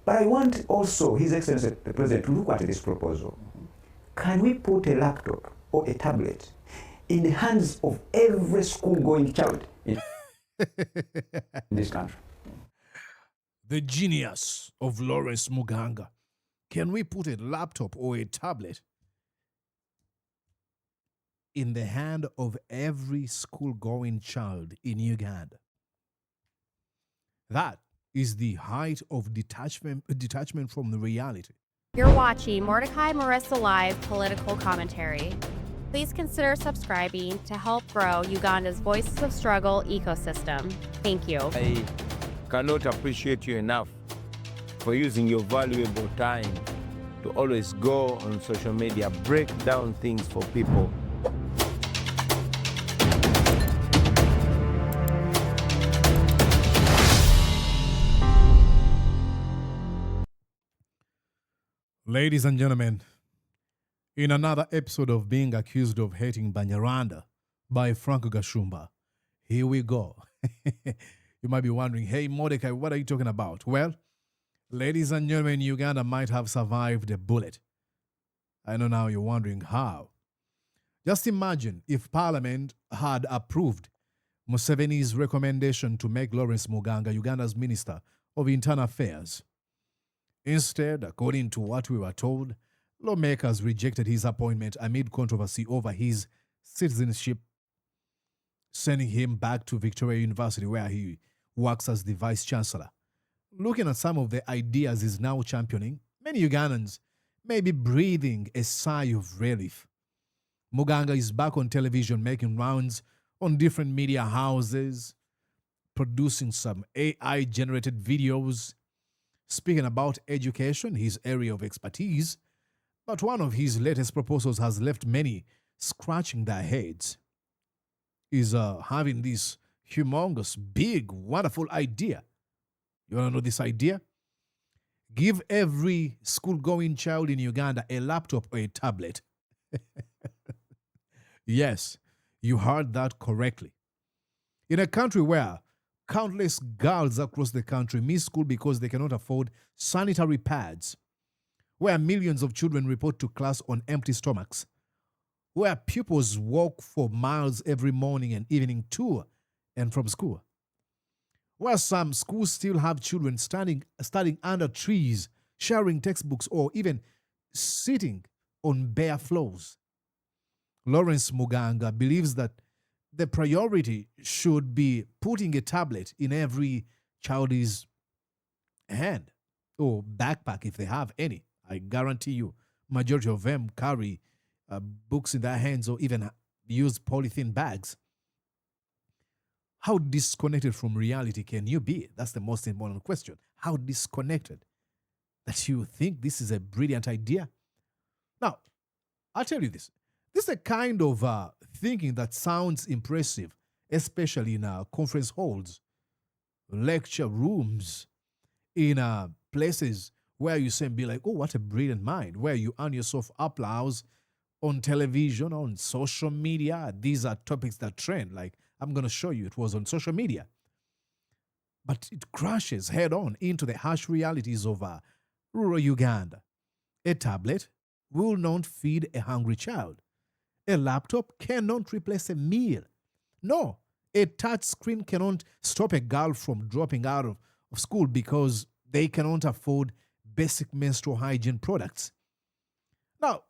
But I want also His Excellency the President to look at this proposal. Can we put a laptop or a tablet in the hands of every school-going child in this country? The genius of Lawrence Muganga. Can we put a laptop or a tablet in the hand of every school-going child in Uganda? That is the height of detachment from the reality. You're watching Mordecai Marissa Live Political Commentary. Please consider subscribing to help grow Uganda's Voices of Struggle ecosystem. Thank you. I cannot appreciate you enough for using your valuable time to always go on social media, break down things for people. Ladies and gentlemen, in another episode of Being Accused of Hating Banyarwanda by Franco Gashumba, here we go. You might be wondering, hey Mordecai, what are you talking about? Well, ladies and gentlemen, Uganda might have survived a bullet. I know now you're wondering how. Just imagine if Parliament had approved Museveni's recommendation to make Lawrence Muganga Uganda's Minister of Internal Affairs. Instead, according to what we were told, lawmakers rejected his appointment amid controversy over his citizenship, sending him back to Victoria University where he works as the Vice Chancellor. Looking at some of the ideas he's now championing, many Ugandans may be breathing a sigh of relief. Muganga is back on television making rounds on different media houses, producing some AI-generated videos, speaking about education, his area of expertise. But one of his latest proposals has left many scratching their heads. Is having this humongous, big, wonderful idea. You want to know this idea? Give every school-going child in Uganda a laptop or a tablet. Yes, you heard that correctly. In a country where countless girls across the country miss school because they cannot afford sanitary pads, where millions of children report to class on empty stomachs, where pupils walk for miles every morning and evening to and from school, where some schools still have children studying under trees, sharing textbooks, or even sitting on bare floors. Lawrence Muganga believes that the priority should be putting a tablet in every child's hand or backpack if they have any. I guarantee you, majority of them carry books in their hands or even use polythene bags. How disconnected from reality can you be? That's the most important question. How disconnected that you think this is a brilliant idea? Now, I'll tell you this. This is a kind of thinking that sounds impressive, especially in conference halls, lecture rooms, in places where you say, be like, oh, what a brilliant mind, where you earn yourself applause on television, on social media. These are topics that trend. Like, I'm going to show you, it was on social media. But it crashes head on into the harsh realities of rural Uganda. A tablet will not feed a hungry child. A laptop cannot replace a meal. No, a touch screen cannot stop a girl from dropping out of school because they cannot afford basic menstrual hygiene products. Now,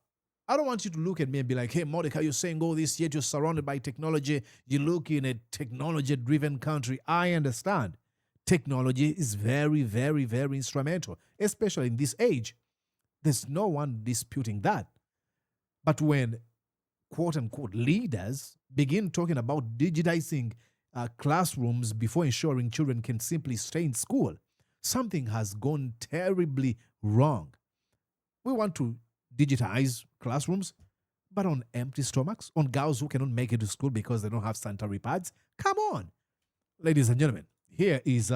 I don't want you to look at me and be like, hey, Mordecai, you're saying all this, yet you're surrounded by technology. You look in a technology-driven country. I understand. Technology is very, very, very instrumental, especially in this age. There's no one disputing that. But when quote-unquote leaders begin talking about digitizing classrooms before ensuring children can simply stay in school, something has gone terribly wrong. We want to digitize classrooms, but on empty stomachs, on girls who cannot make it to school because they don't have sanitary pads. Come on. Ladies and gentlemen, here is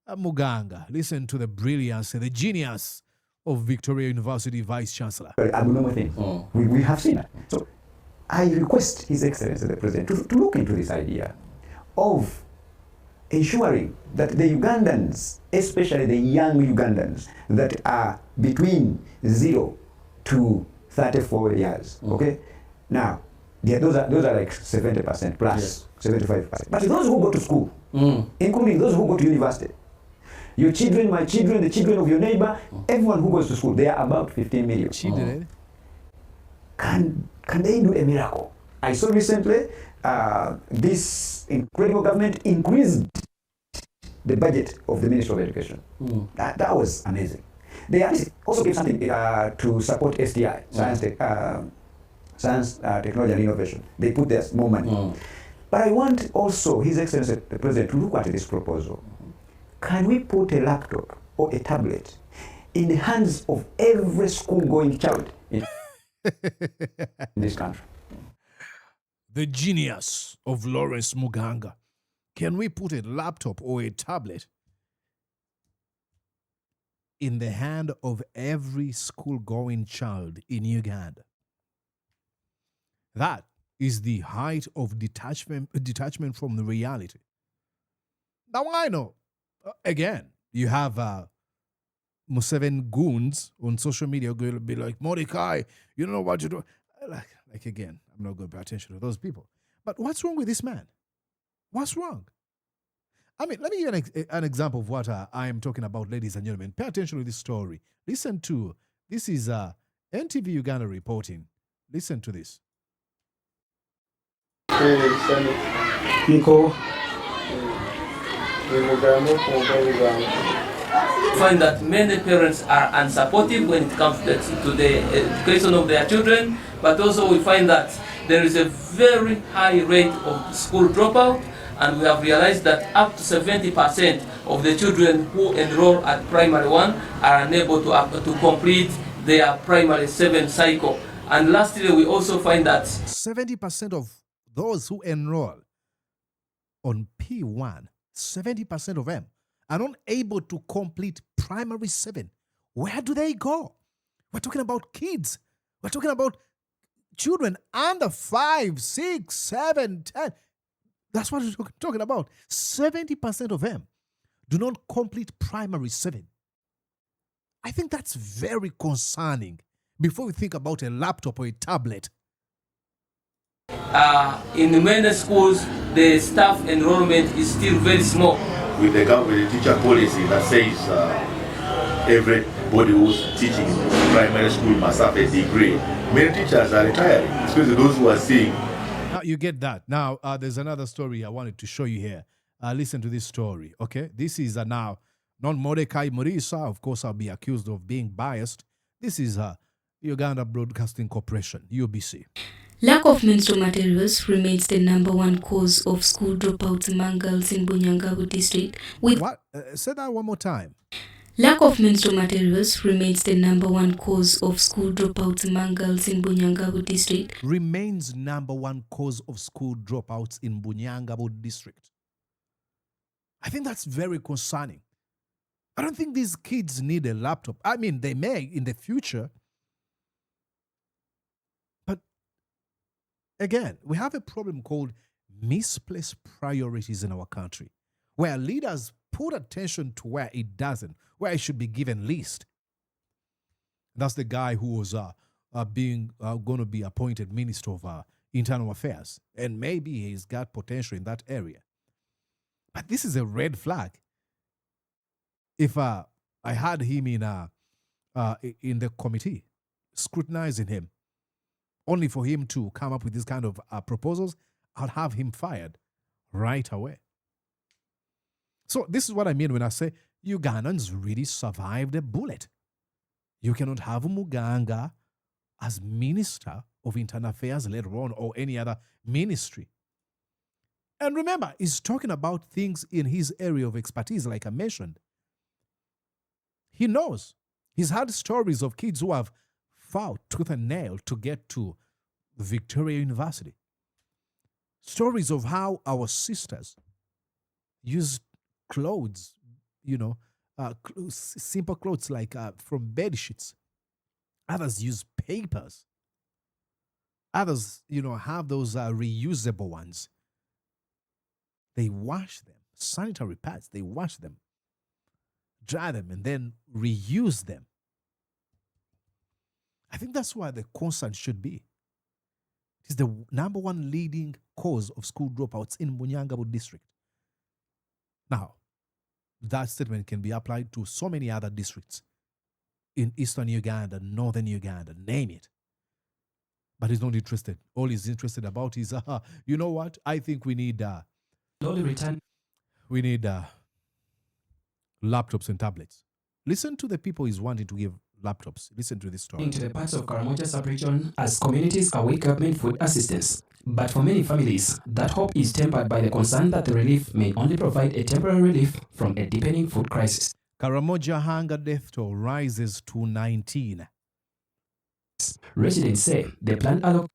Muganga. Listen to the brilliance and the genius of Victoria University Vice Chancellor. Abnormal things. We have seen it. So I request His Excellency the President to look into this idea of ensuring that the Ugandans, especially the young Ugandans that are between 0 to 34 years, okay? Now, those are like 70% plus, 75%. But those who go to school, including those who go to university, your children, my children, the children of your neighbor, everyone who goes to school, they are about 15 million. Children. Can they do a miracle? I saw recently this incredible government increased the budget of the Ministry of Education. That was amazing. They also gave something to support STI, science, technology and innovation. They put there more money. But I want also His Excellency the President to look at this proposal. Can we put a laptop or a tablet in the hands of every school-going child in this country? The genius of Lawrence Muganga. Can we put a laptop or a tablet in the hand of every school-going child in Uganda? That is the height of detachment from the reality. Now I know, again, you have Museveni goons on social media who will be like, Mordecai, you don't know what you do. Like again, I'm not going to pay attention to those people. But what's wrong with this man? What's wrong? I mean, let me give you an example of what I am talking about, ladies and gentlemen. Pay attention to this story. Listen to, this is NTV Uganda reporting. Listen to this. Find that many parents are unsupportive when it comes to the education of their children, but also we find that there is a very high rate of school dropout, and we have realized that up to 70% of the children who enroll at primary 1 are unable to complete their primary 7 cycle. And lastly, we also find that 70% of those who enroll on P1, 70% of them are not able to complete primary 7. Where do they go? We're talking about kids. We're talking about children under 5, 6, 7, 10. That's what we're talking about. 70% of them do not complete primary 7. I think that's very concerning before we think about a laptop or a tablet. in many schools, the staff enrollment is still very small. With the teacher policy that says everybody who's teaching in primary school must have a degree, many teachers are retiring, especially those who are seeing. Now you get that. Now there's another story I wanted to show you here. Listen to this story, okay? This is now not Mordecai Murisa. Of course, I'll be accused of being biased. This is Uganda Broadcasting Corporation, UBC. Lack of menstrual materials remains the #1 cause of school dropouts among girls in Muganga district. What? Say that one more time. Lack of menstrual materials remains the #1 cause of school dropouts among girls in Bunyangabo district. Remains #1 cause of school dropouts in Bunyangabo district. I think that's very concerning. I don't think these kids need a laptop. I mean, they may in the future. But again, we have a problem called misplaced priorities in our country, where leaders put attention to where it doesn't, where it should be given least. That's the guy who was going to be appointed Minister of Internal Affairs, and maybe he's got potential in that area. But this is a red flag. If I had him in the committee, scrutinizing him, only for him to come up with this kind of proposals, I'd have him fired right away. So this is what I mean when I say Ugandans really survived a bullet. You cannot have Muganga as Minister of Internal Affairs later on, or any other ministry. And remember, he's talking about things in his area of expertise, like I mentioned. He knows. He's had stories of kids who have fought tooth and nail to get to Victoria University. Stories of how our sisters use clothes, simple clothes like from bed sheets. Others use papers. Others, have those reusable ones. They wash them sanitary pads. They wash them, dry them, and then reuse them. I think that's why the concern should be. It is the number one leading cause of school dropouts in Muganga district. Now, that statement can be applied to so many other districts in eastern Uganda, northern Uganda, name it. But he's not interested. All he's interested about is, you know what? I think we need laptops and tablets. Listen to the people he's wanting to give laptops. Listen to this story. Into the parts of Karamoja sub-region as communities await government food assistance. But for many families, that hope is tempered by the concern that the relief may only provide a temporary relief from a deepening food crisis. Karamoja hunger death toll rises to 19. Residents say the planned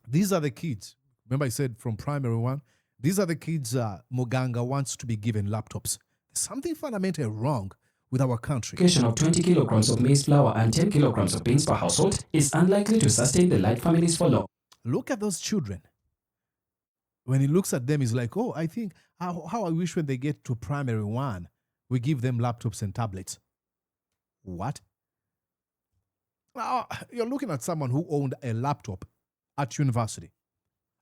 These are the kids. Remember I said from primary one? These are the kids Muganga wants to be given laptops. There's something fundamentally wrong with our country. allocation of 20 kilograms of maize flour and 10 kilograms of beans per household is unlikely to sustain the Light families for long. Look at those children. When he looks at them, he's like, oh, I think, how I wish when they get to primary one, we give them laptops and tablets. What? You're looking at someone who owned a laptop at university.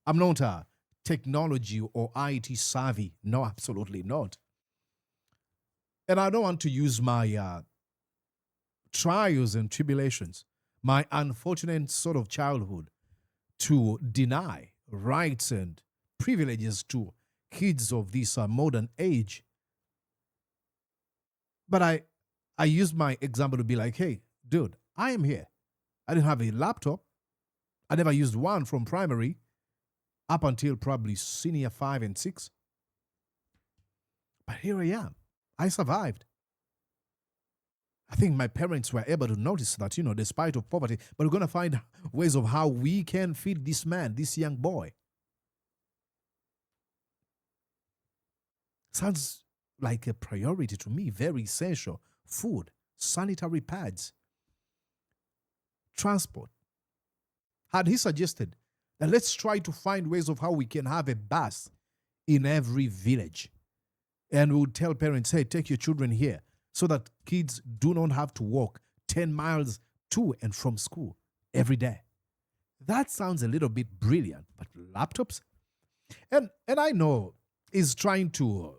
I'm not a technology or IT savvy. No, absolutely not. And I don't want to use my trials and tribulations, my unfortunate sort of childhood, to deny rights and privileges to kids of this modern age. But I use my example to be like, hey, dude, I am here. I didn't have a laptop. I never used one from primary up until probably senior 5 and 6. But here I am. I survived. I think my parents were able to notice that, despite of poverty, but we're going to find ways of how we can feed this man, this young boy. Sounds like a priority to me, very essential. Food, sanitary pads, transport. Had he suggested that let's try to find ways of how we can have a bus in every village. And we would tell parents, hey, take your children here so that kids do not have to walk 10 miles to and from school every day. That sounds a little bit brilliant, but laptops? And I know he's trying to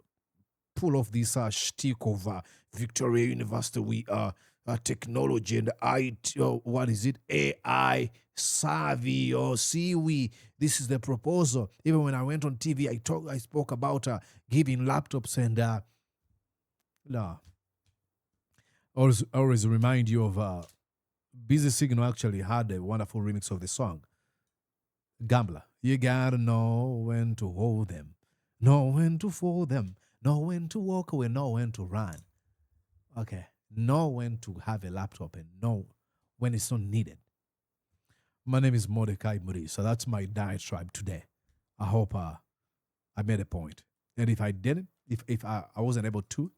pull off this shtick of Victoria University. We are technology and IT, what is it? AI, savvy, or see, this is the proposal. Even when I went on TV, I spoke about giving laptops and no. Always remind you of Busy Signal actually had a wonderful remix of the song. Gambler, you gotta know when to hold them, know when to fold them, know when to walk away, know when to run. Okay, know when to have a laptop and know when it's not needed. My name is Mordecai Muri, so that's my diatribe today. I hope I made a point. And if I didn't, if I wasn't able to,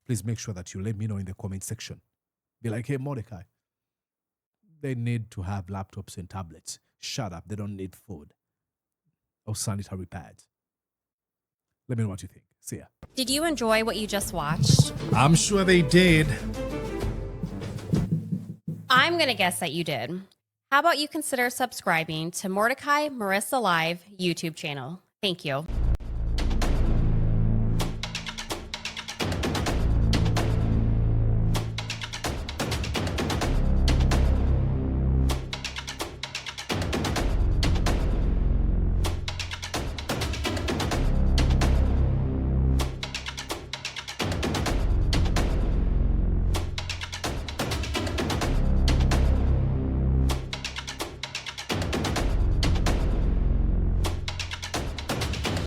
please make sure that you let me know in the comment section. Be like, hey, Mordecai, they need to have laptops and tablets. Shut up, they don't need food or sanitary pads. Let me know what you think. See ya. Did you enjoy what you just watched? I'm sure they did. I'm going to guess that you did. How about you consider subscribing to Mordecai Marissa Live YouTube channel? Thank you.